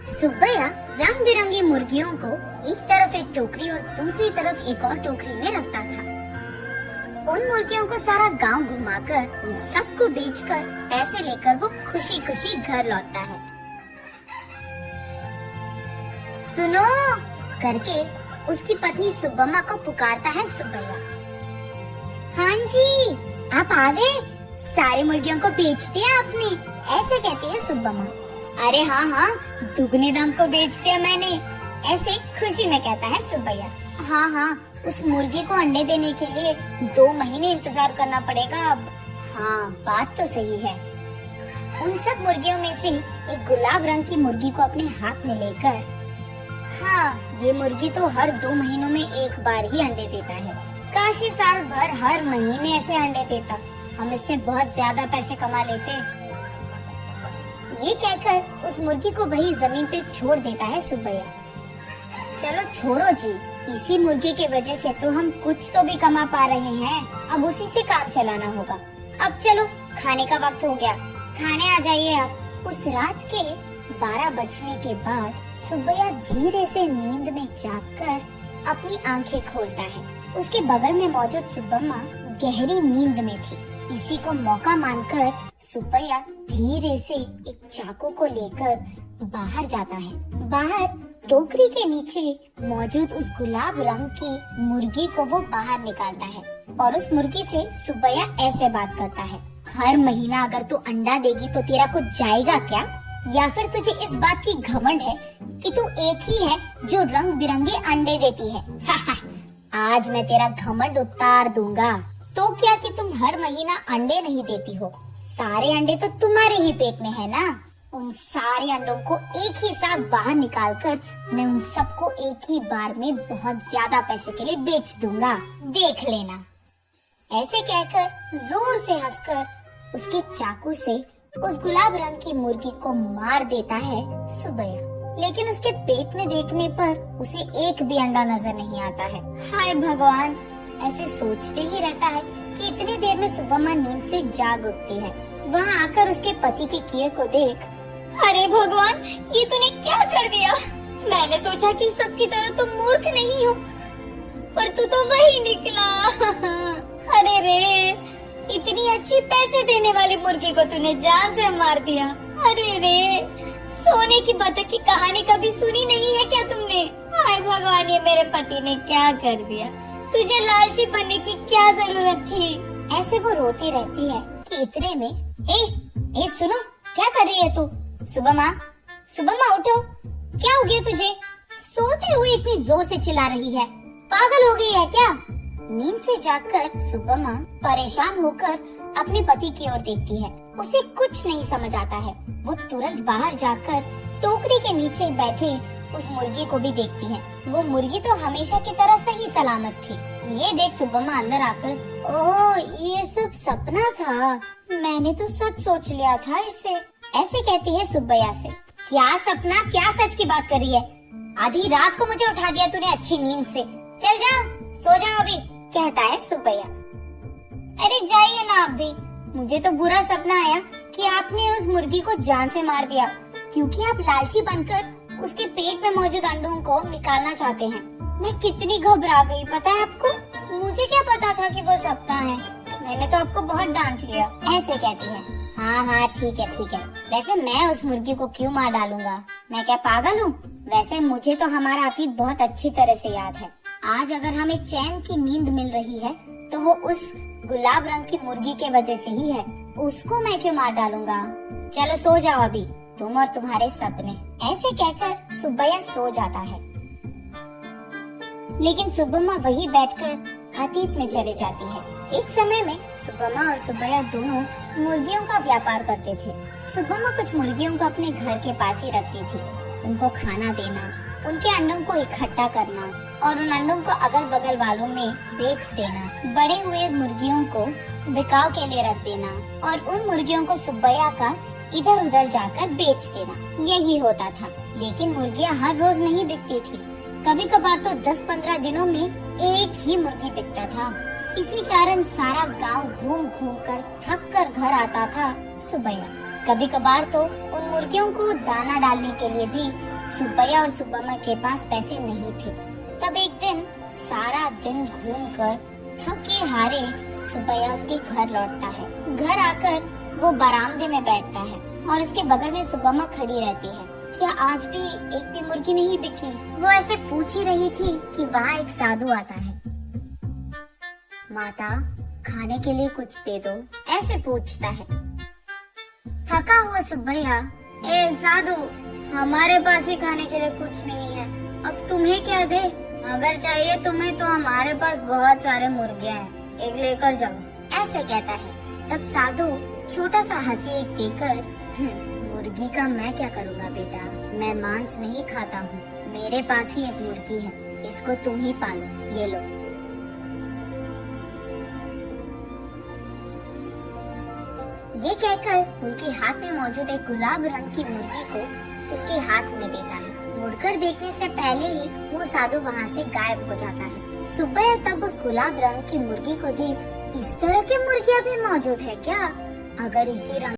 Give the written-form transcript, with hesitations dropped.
सुब्बैया रंग बिरंगी मुर्गियों को एक तरफ एक टोकरी और दूसरी तरफ एक और टोकरी में रखता था। उन मुर्गियों को सारा गांव घुमाकर उन सबको बेचकर पैसे लेकर वो खुशी खुशी घर लौटता है। सुनो करके उसकी पत्नी सुब्बम्मा को पुकारता है सुब्बैया। हाँ जी, आप आ गए। सारी मुर्गियों को बेच दिया आपने, ऐसे कहती है सुब्बम्मा। अरे हाँ हाँ, दुगने दाम को बेच दिया मैंने, ऐसे खुशी में कहता है सुब्बैया। हाँ हाँ, उस मुर्गी को अंडे देने के लिए 2 महीने इंतजार करना पड़ेगा अब। हाँ, बात तो सही है। उन सब मुर्गियों में से एक गुलाब रंग की मुर्गी को अपने हाथ में लेकर, हाँ, ये मुर्गी तो हर 2 महीनों में एक बार ही अंडे देता है। काश ये साल भर हर महीने ऐसे अंडे देता, हम इससे बहुत ज्यादा पैसे कमा लेते। ये कहकर उस मुर्गी को वही जमीन पे छोड़ देता है सुब्बैया। चलो छोड़ो जी, इसी मुर्गी की वजह से तो हम कुछ तो भी कमा पा रहे हैं, अब उसी से काम चलाना होगा। अब चलो, खाने का वक्त हो गया, खाने आ जाइए आप। उस रात के 12 बजने के बाद सुब्बैया धीरे से नींद में जागकर अपनी आंखें खोलता है। उसके बगल में मौजूद सुब्बम्मा गहरी नींद में थी। इसी को मौका मानकर सुब्बैया धीरे से एक चाकू को लेकर बाहर जाता है। बाहर टोकरी के नीचे मौजूद उस गुलाब रंग की मुर्गी को वो बाहर निकालता है और उस मुर्गी से सुब्बैया ऐसे बात करता है। हर महीना अगर तू अंडा देगी तो तेरा कुछ जाएगा क्या? या फिर तुझे इस बात की घमंड है कि तू एक ही है जो रंग बिरंगे अंडे देती है? आज मैं तेरा घमंड उतार दूंगा। तो क्या कि तुम हर महीना अंडे नहीं देती हो, सारे अंडे तो तुम्हारे ही पेट में है ना। उन सारे अंडों को एक ही साथ बाहर निकालकर मैं उन सबको एक ही बार में बहुत ज्यादा पैसे के लिए बेच दूंगा, देख लेना। ऐसे कहकर जोर से हंसकर उसके चाकू से उस गुलाब रंग की मुर्गी को मार देता है सुब्बैया। लेकिन उसके पेट में देखने पर उसे एक भी अंडा नजर नहीं आता है। हाय भगवान, ऐसे सोचते ही रहता है कि इतनी देर में सुब्बम्मा नींद से जाग उठती है। वहाँ आकर उसके पति के किए को देख, अरे भगवान, ये तूने क्या कर दिया? मैंने सोचा कि सबकी तरह तुम मूर्ख नहीं हो, पर तू तो वही निकला। अरे रे, इतनी अच्छी पैसे देने वाली मुर्गी को तूने जान से मार दिया। अरे रे, सोने की बतख की कहानी कभी सुनी नहीं है क्या तुमने? हाय भगवान, ये मेरे पति ने क्या कर दिया? तुझे लालची बनने की क्या जरूरत थी? ऐसे वो रोती रहती है कि इतने में ए सुनो, क्या कर रही है तू? सुब्बम्मा, सुब्बम्मा उठो, क्या हो गया तुझे? सोते हुए इतनी जोर से चिल्ला रही है, पागल हो गई है क्या? नींद से जागकर सुब्बम्मा परेशान होकर अपने पति की ओर देखती है। उसे कुछ नहीं समझ आता है। वो तुरंत बाहर जाकर टोकरी के नीचे बैठे उस मुर्गी को भी देखती है। वो मुर्गी तो हमेशा की तरह सही सलामत थी। ये देख सुब्बम्मा अंदर आकर, ओह, ये सब सपना था, मैंने तो सच सोच लिया था इसे, ऐसे कहती है सुब्बैया से। क्या सपना, क्या सच की बात कर रही है? आधी रात को मुझे उठा दिया तूने अच्छी नींद से। चल जाओ, सो जाओ अभी, कहता है सुब्बैया। अरे जाइए ना आप भी, मुझे तो बुरा सपना आया कि आपने उस मुर्गी को जान से मार दिया, क्योंकि आप लालची बनकर उसके पेट में मौजूद अंडों को निकालना चाहते हैं। मैं कितनी घबरा गई पता है आपको? मुझे क्या पता था कि वो सपना है, मैंने तो आपको बहुत डांट लिया, ऐसे कहती है। हाँ हाँ, ठीक है ठीक है, वैसे मैं उस मुर्गी को क्यों मार डालूंगा, मैं क्या पागल हूँ? वैसे मुझे तो हमारा अतीत बहुत अच्छी तरह से याद है। आज अगर हमें चैन की नींद मिल रही है तो वो उस गुलाब रंग की मुर्गी के वजह से ही है, उसको मैं क्यों मार डालूंगा? चलो सो जाओ अभी, तुम और तुम्हारे सपने। ऐसे कहकर सुब्बैया सो जाता है। लेकिन सुब्बम्मा वही बैठकर अतीत में चले जाती है। एक समय में सुब्बम्मा और सुब्बैया दोनों मुर्गियों का व्यापार करते थे। सुब्बम्मा कुछ मुर्गियों को अपने घर के पास ही रखती थी। उनको खाना देना, उनके अंडों को इकट्ठा करना और उन अंडों को अगल बगल वालों में बेच देना, बड़े हुए मुर्गियों को बिकाव के लिए रख देना और उन मुर्गियों को सुब्बैया का इधर उधर जाकर बेच देना, यही होता था। लेकिन मुर्गियां हर रोज नहीं बिकती थी, कभी कभार तो 10-15 दिनों में एक ही मुर्गी बिकता था। इसी कारण सारा गांव घूम घूम कर थक कर घर आता था सुब्बैया। कभी कभार तो उन मुर्गियों को दाना डालने के लिए भी सुब्बैया और सुब्बम्मा के पास पैसे नहीं थे। तब एक दिन सारा दिन घूमकर थके हारे सुब्बैया उसके घर लौटता है। घर आकर वो बरामदे में बैठता है और उसके बगल में सुब्बम्मा खड़ी रहती है। क्या आज भी एक भी मुर्गी नहीं बिकी? वो ऐसे पूछ ही रही थी कि वहाँ एक साधु आता है। माता, खाने के लिए कुछ दे दो, ऐसे पूछता है। थका हुआ सुब्बैया, ए साधु, हमारे पास ही खाने के लिए कुछ नहीं है, अब तुम्हें क्या दे? अगर चाहिए तुम्हें तो हमारे पास बहुत सारे मुर्गे हैं, एक लेकर जाओ, ऐसे कहता है। तब साधु छोटा सा हंसी एक देकर, मुर्गी का मैं क्या करूँगा बेटा, मैं मांस नहीं खाता हूँ, मेरे पास ही एक मुर्गी है, इसको तुम ही पालो, ये लो। ये कहकर उनके हाथ में मौजूद एक गुलाब रंग की मुर्गी को उसके हाथ में देता है। मुड़कर देखने से पहले ही वो साधु वहाँ से गायब हो जाता है। सुब्बैया तब उस गुलाब रंग की मुर्गी को देख, इस तरह की मुर्गियाँ भी मौजूद है क्या? अगर इसी रंग